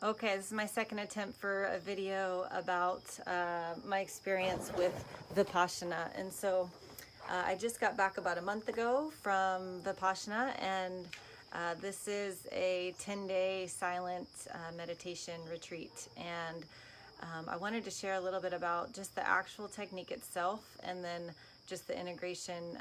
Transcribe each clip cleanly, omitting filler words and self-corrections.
Okay, this is my second attempt for a video about my experience with Vipassana. And so I just got back about a month ago from Vipassana, and this is a 10-day silent meditation retreat. And I wanted to share a little bit about just the actual technique itself, and then just the integration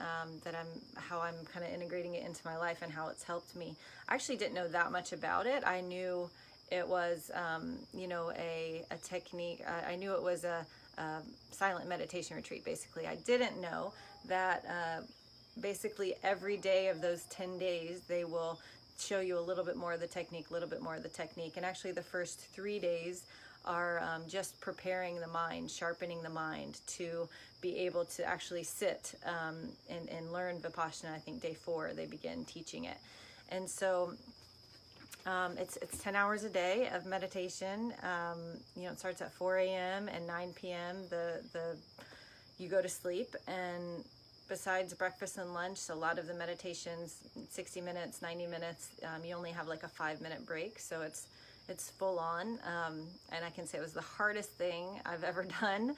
how I'm kind of integrating it into my life and how it's helped me. I actually didn't know that much about it. I knew it was, a technique. I knew it was a silent meditation retreat, basically. I didn't know that basically every day of those 10 days, they will show you a little bit more of the technique, a little bit more of the technique. And actually the first 3 days are just preparing the mind, sharpening the mind to be able to actually sit and learn Vipassana. I think day 4, they begin teaching it. And so it's 10 hours a day of meditation. It starts at 4 a.m. and 9 p.m. You go to sleep, and besides breakfast and lunch, a lot of the meditations, 60 minutes, 90 minutes, you only have like a 5-minute break. So it's full on. And I can say it was the hardest thing I've ever done,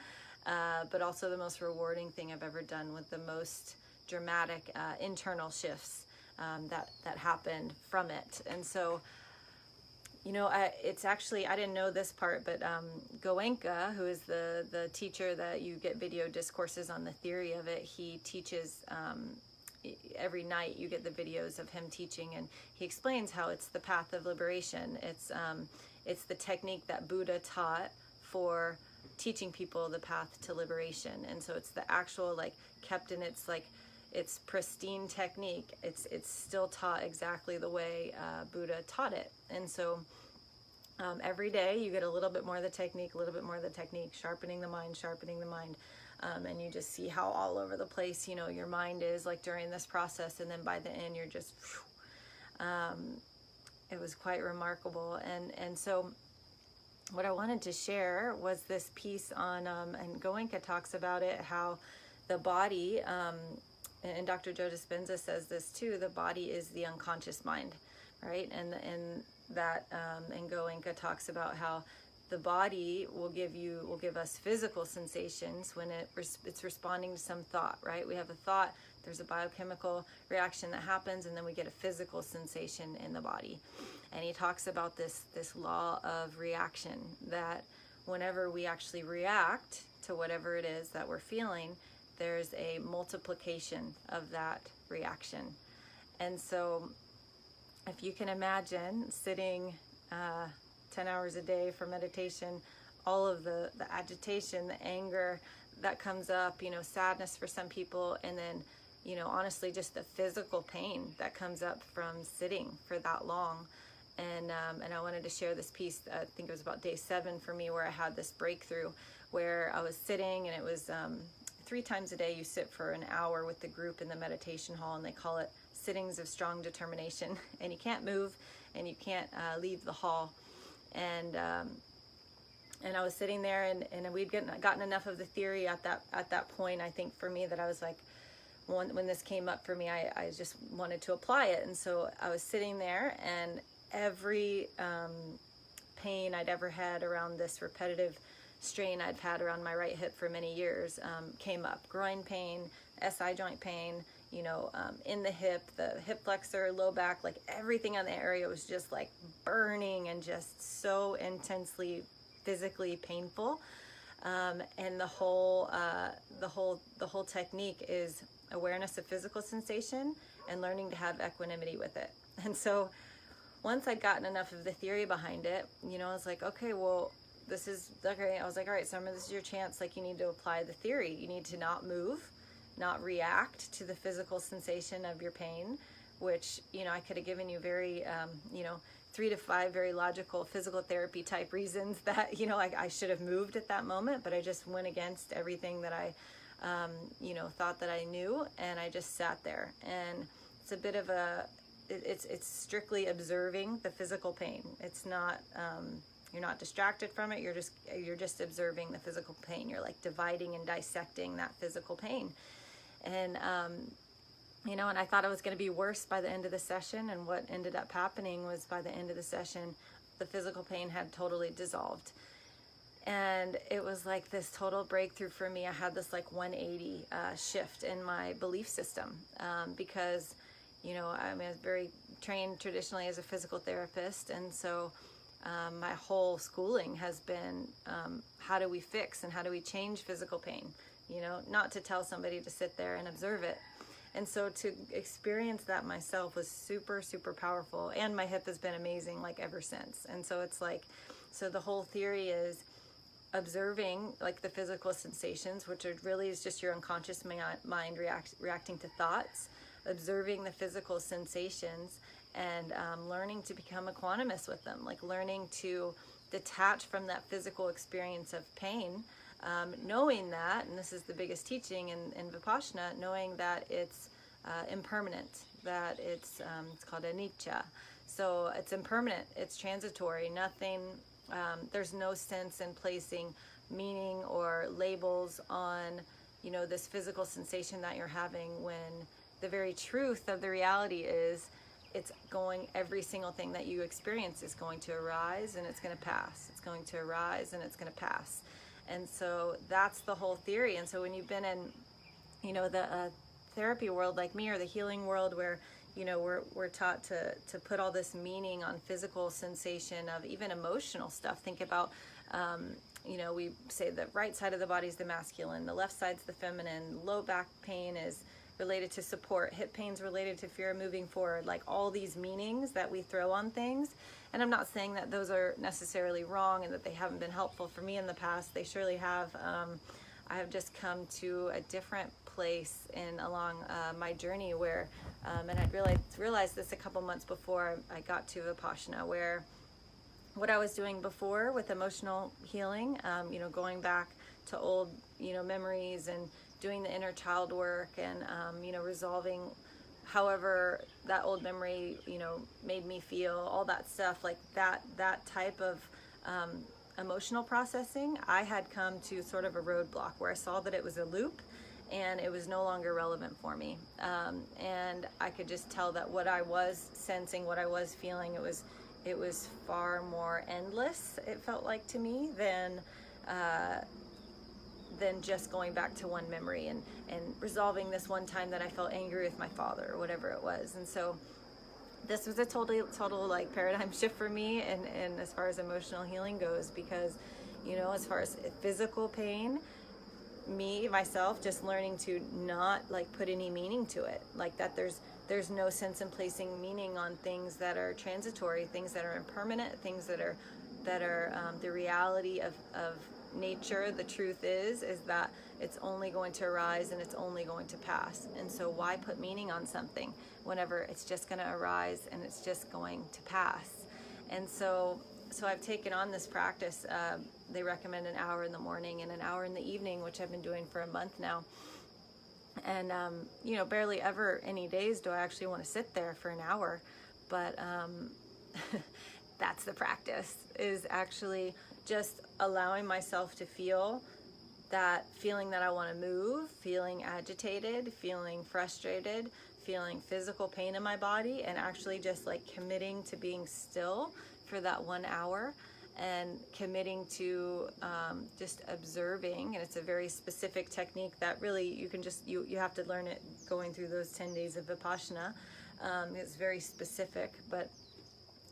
but also the most rewarding thing I've ever done, with the most dramatic internal shifts that happened from it. And so, it's actually, I didn't know this part, but Goenka, who is the teacher that you get video discourses on the theory of it, he teaches every night. You get the videos of him teaching, and he explains how it's the path of liberation. It's the technique that Buddha taught for teaching people the path to liberation. And so it's the actual, kept in its pristine technique. It's still taught exactly the way Buddha taught it. And so every day you get a little bit more of the technique, a little bit more of the technique, sharpening the mind. And you just see how all over the place, your mind is during this process. And then by the end, you're just, it was quite remarkable. And so what I wanted to share was this piece on, and Goenka talks about it, how the body, and Dr. Joe Dispenza says this too, the body is the unconscious mind, right? And Goenka talks about how the body will give us physical sensations when it's responding to some thought, right? We have a thought, there's a biochemical reaction that happens, and then we get a physical sensation in the body. And he talks about this law of reaction, that whenever we actually react to whatever it is that we're feeling, there's a multiplication of that reaction. And so if you can imagine sitting 10 hours a day for meditation, all of the agitation, the anger that comes up, sadness for some people, and then, honestly, just the physical pain that comes up from sitting for that long. And I wanted to share this piece, I think it was about day 7 for me, where I had this breakthrough, where I was sitting, and it was 3 times a day you sit for an hour with the group in the meditation hall, and they call it sittings of strong determination. And you can't move, and you can't leave the hall. And I was sitting there, and we'd gotten enough of the theory at that point, I think, for me, that I was like, when this came up for me, I just wanted to apply it. And so I was sitting there, and every pain I'd ever had around this repetitive strain I'd had around my right hip for many years came up. Groin pain, SI joint pain, in the hip flexor, low back, everything on the area was just burning and just so intensely physically painful. And the whole technique is awareness of physical sensation and learning to have equanimity with it. And so once I'd gotten enough of the theory behind it, I was like, okay, well, this is okay. I was like, all right, Summer, this is your chance. You need to apply the theory. You need to not move, not react to the physical sensation of your pain, which, I could have given you very, 3 to 5 very logical physical therapy type reasons that, I should have moved at that moment, but I just went against everything that I, thought that I knew, and I just sat there. And it's a bit of it's strictly observing the physical pain. It's not, you're not distracted from it. You're just observing the physical pain. You're dividing and dissecting that physical pain. And, and I thought it was going to be worse by the end of the session. And what ended up happening was, by the end of the session, the physical pain had totally dissolved. And it was like this total breakthrough for me. I had this like 180 shift in my belief system, because, you know, I was very trained traditionally as a physical therapist. And so my whole schooling has been, how do we fix and how do we change physical pain? You know, not to tell somebody to sit there and observe it. And so to experience that myself was super, super powerful. And my hip has been amazing like ever since. And so it's like, so the whole theory is observing like the physical sensations, which are really is just your unconscious mind reacting to thoughts, observing the physical sensations, and learning to become equanimous with them, like learning to detach from that physical experience of pain, knowing that, and this is the biggest teaching in Vipassana, knowing that it's impermanent, that it's called anicca. So it's impermanent, it's transitory, nothing, there's no sense in placing meaning or labels on, you know, this physical sensation that you're having, when the very truth of the reality is it's going, every single thing that you experience is going to arise and it's going to pass. It's going to arise and it's going to pass. And so that's the whole theory. And so when you've been in, you know, the therapy world like me, or the healing world, where, you know, we're taught to put all this meaning on physical sensation of even emotional stuff. Think about, you know, we say the right side of the body is the masculine, the left side's the feminine, low back pain is related to support, hip pain's related to fear of moving forward, like all these meanings that we throw on things. And I'm not saying that those are necessarily wrong and that they haven't been helpful for me in the past. They surely have. I have just come to a different place along my journey where, and I'd realized this a couple months before I got to Vipassana, where what I was doing before with emotional healing, you know, going back to old, you know, memories and doing the inner child work and, you know, resolving however that old memory, you know, made me feel, all that stuff, like that type of emotional processing, I had come to sort of a roadblock where I saw that it was a loop and it was no longer relevant for me. And I could just tell that what I was sensing, what I was feeling, it was far more endless, it felt like to me, than just going back to one memory and resolving this one time that I felt angry with my father or whatever it was. And so this was a total like paradigm shift for me, and as far as emotional healing goes, because, you know, as far as physical pain, myself just learning to not like put any meaning to it, like that there's no sense in placing meaning on things that are transitory, things that are impermanent, things that are the reality of nature. The truth is that it's only going to arise and it's only going to pass. And so why put meaning on something whenever it's just going to arise and it's just going to pass? And so I've taken on this practice. They recommend an hour in the morning and an hour in the evening, which I've been doing for a month now. And, you know, barely ever any days do I actually want to sit there for an hour. But that's the practice, is actually just allowing myself to feel that feeling that I want to move, feeling agitated, feeling frustrated, feeling physical pain in my body, and actually just like committing to being still for that 1 hour, and committing to just observing. And it's a very specific technique that really you can just, you have to learn it going through those 10 days of Vipassana. It's very specific, but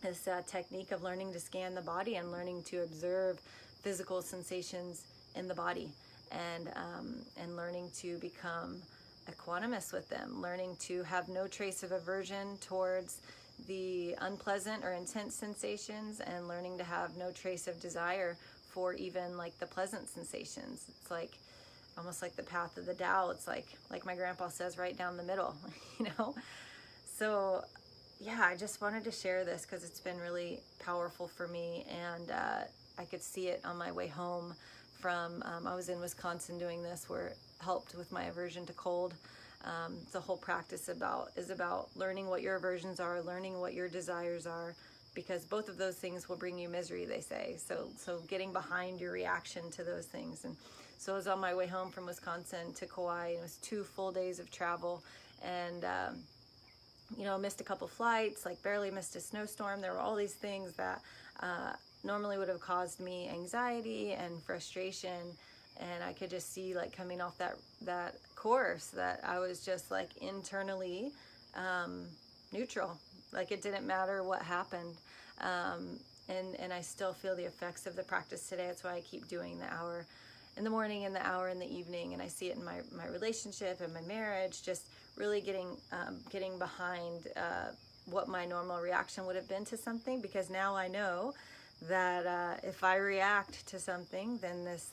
this technique of learning to scan the body and learning to observe physical sensations in the body, and learning to become equanimous with them, learning to have no trace of aversion towards the unpleasant or intense sensations, and learning to have no trace of desire for even like the pleasant sensations. It's like almost like the path of the Tao. It's like my grandpa says, right down the middle, you know? So yeah, I just wanted to share this because it's been really powerful for me, and I could see it on my way home from, I was in Wisconsin doing this, where it helped with my aversion to cold. The whole practice is about learning what your aversions are, learning what your desires are, because both of those things will bring you misery, they say. So getting behind your reaction to those things. And so I was on my way home from Wisconsin to Kauai, and it was 2 full days of travel, and missed a couple flights, like barely missed a snowstorm. There were all these things that normally would have caused me anxiety and frustration. And I could just see, like, coming off that course, that I was just like internally neutral. Like, it didn't matter what happened. And I still feel the effects of the practice today. That's why I keep doing the hour in the morning and the hour in the evening. And I see it in my relationship and my marriage, just really getting behind what my normal reaction would have been to something. Because now I know that if I react to something, then this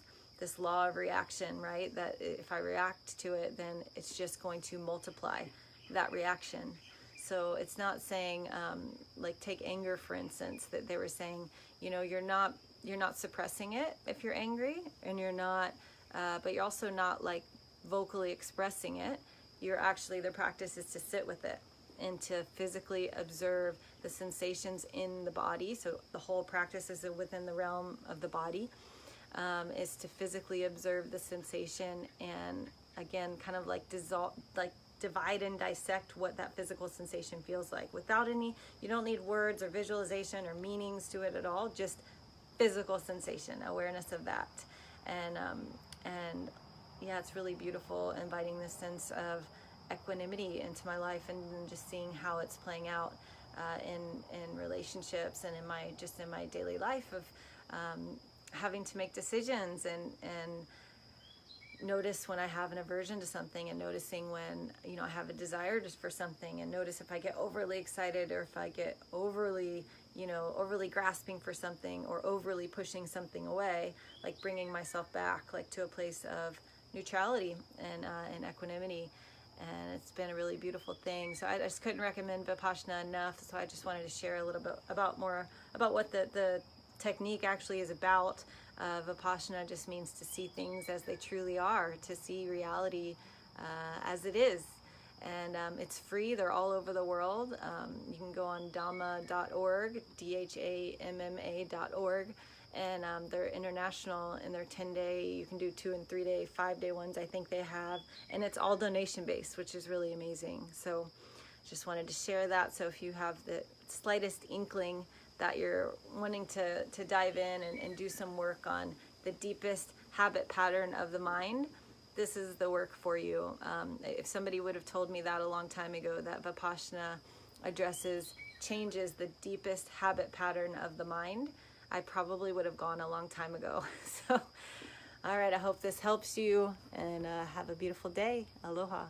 law of reaction, right? That if I react to it, then it's just going to multiply that reaction. So it's not saying, like, take anger, for instance, that they were saying, you're not suppressing it if you're angry, and you're not, but you're also not like vocally expressing it. You're actually, the practice is to sit with it and to physically observe the sensations in the body. So the whole practice is within the realm of the body. Is to physically observe the sensation, and again, kind of like divide and dissect what that physical sensation feels like without any, you don't need words or visualization or meanings to it at all, just physical sensation, awareness of that. And yeah, it's really beautiful, inviting this sense of equanimity into my life, and just seeing how it's playing out in relationships and in my daily life of having to make decisions, and notice when I have an aversion to something, and noticing when I have a desire for something, and notice if I get overly excited, or if I get overly grasping for something, or overly pushing something away, like bringing myself back, like, to a place of neutrality and equanimity. And it's been a really beautiful thing. So I just couldn't recommend Vipassana enough. So I just wanted to share a little bit about what the technique actually is about. Vipassana just means to see things as they truly are, to see reality as it is. And it's free. They're all over the world. You can go on dhamma.org, DHAMMA.org, and they're international, and they're 10-day. You can do 2 and 3-day, 5-day ones, I think they have. And it's all donation based, which is really amazing. So just wanted to share that. So if you have the slightest inkling that you're wanting to dive in and do some work on the deepest habit pattern of the mind, this is the work for you. If somebody would have told me that a long time ago, that Vipassana changes the deepest habit pattern of the mind, I probably would have gone a long time ago. So, all right, I hope this helps you, and have a beautiful day. Aloha.